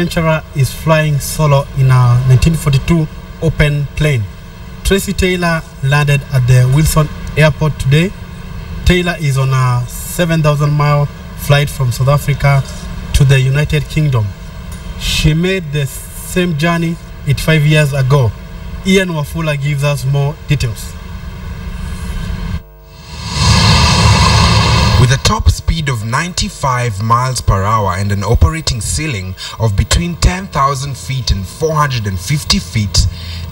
Adventurer is flying solo in a 1942 open plane. Tracy Taylor landed at the Wilson Airport today. Taylor is on a 7,000-mile flight from South Africa to the United Kingdom. She made the same journey 85 years ago. Ian Wafula gives us more details. With a top speed of 95 miles per hour and an operating ceiling of between 10,000 feet and 450 feet,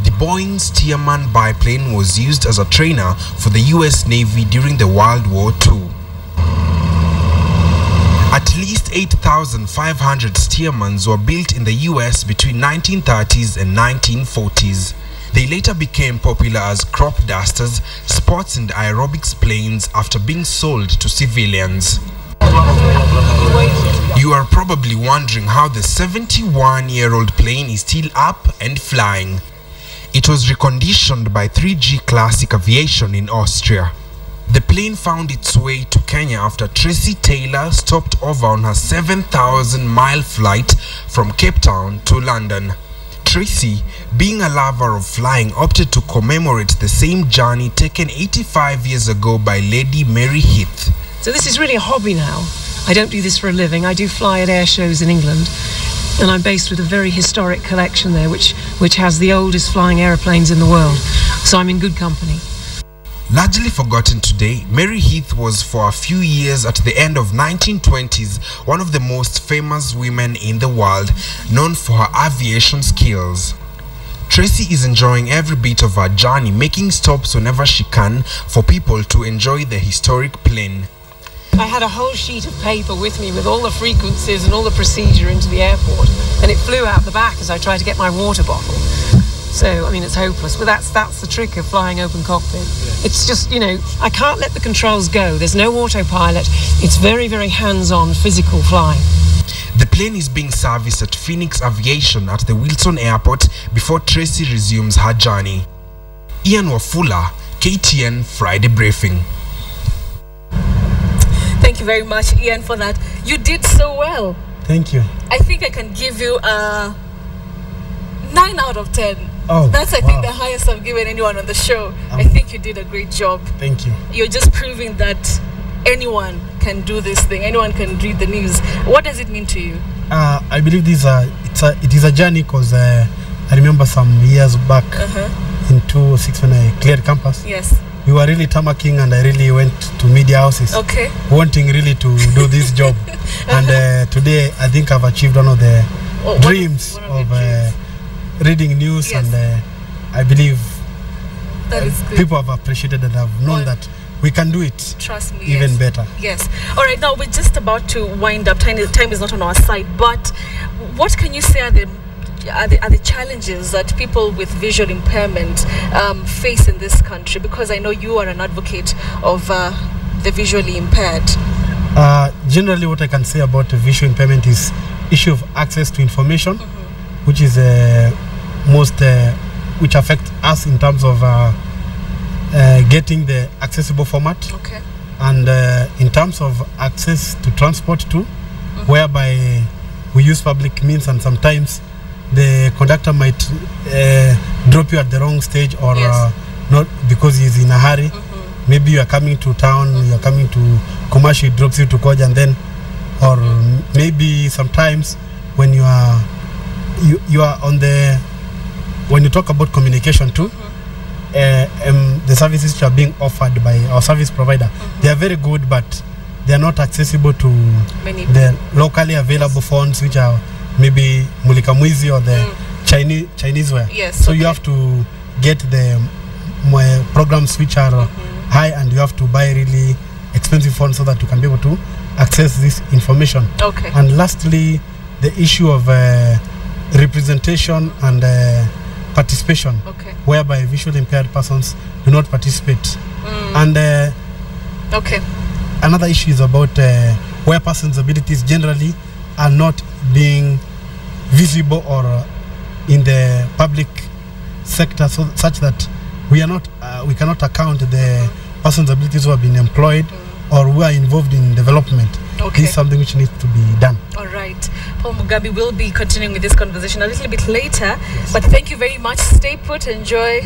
the Boeing Stearman biplane was used as a trainer for the US Navy during the World War II. At least 8,500 Stearmans were built in the US between 1930s and 1940s. They later became popular as crop dusters, sports and aerobics planes after being sold to civilians. You are probably wondering how the 71-year-old plane is still up and flying. It was reconditioned by 3G Classic Aviation in Austria. The plane found its way to Kenya after Tracy Taylor stopped over on her 7,000-mile flight from Cape Town to London. Tracy, being a lover of flying, opted to commemorate the same journey taken 85 years ago by Lady Mary Heath. So this is really a hobby now. I don't do this for a living. I do fly at air shows in England, and I'm based with a very historic collection there which has the oldest flying aeroplanes in the world. So I'm in good company. Largely forgotten today, Mary Heath was for a few years at the end of 1920s one of the most famous women in the world, known for her aviation skills. Tracy is enjoying every bit of her journey, making stops whenever she can for people to enjoy the historic plane. I had a whole sheet of paper with me with all the frequencies and all the procedure into the airport, and it flew out the back as I tried to get my water bottle. So, I mean, it's hopeless, but that's the trick of flying open cockpit. It's just, you know, I can't let the controls go. There's no autopilot. It's very, very hands-on physical flying. The plane is being serviced at Phoenix Aviation at the Wilson Airport before Tracy resumes her journey. Ian Wafula, KTN Friday Briefing. Thank you very much, Ian, for that. You did so well. Thank you. I think I can give you a 9 out of 10. Oh, that's, I think, the highest I've given anyone on the show. I think you did a great job. Thank you. You're just proving that anyone can do this thing. Anyone can read the news. What does it mean to you? I believe it is a journey because I remember some years back in 2006 when I cleared campus. Yes. We were really tamacking, and I really went to media houses. Okay. Wanting really to do this job. And today I think I've achieved one of the dreams of reading news, yes. And I believe that is good. People have appreciated and have known that we can do it. Trust me, even better. Yes. All right, now we're just about to wind up. Time is not on our side, but what can you say are the challenges that people with visual impairment face in this country? Because I know you are an advocate of the visually impaired. Generally, what I can say about visual impairment is issue of access to information, which is which affect us in terms of getting the accessible format, and in terms of access to transport too, whereby we use public means, and sometimes the conductor might drop you at the wrong stage, or not because he's in a hurry. Maybe you are coming to town, you are coming to commercial, it drops you to Koja, and then, or maybe sometimes when you are on the, when you talk about communication too, the services which are being offered by our service provider, they are very good, but they are not accessible to the locally available phones, which are maybe Mulika Mwizi or the Chinese wear. Yes, so you have to get the programs which are high, and you have to buy really expensive phones so that you can be able to access this information. And lastly, the issue of representation and participation, whereby visually impaired persons do not participate. And another issue is about where persons' abilities generally are not being visible or in the public sector, so such that we cannot account the persons' abilities who have been employed or who are involved in development. This is something which needs to be done. All right. Paul Mugabe. We'll be continuing with this conversation a little bit later. But thank you very much. Stay put. Enjoy.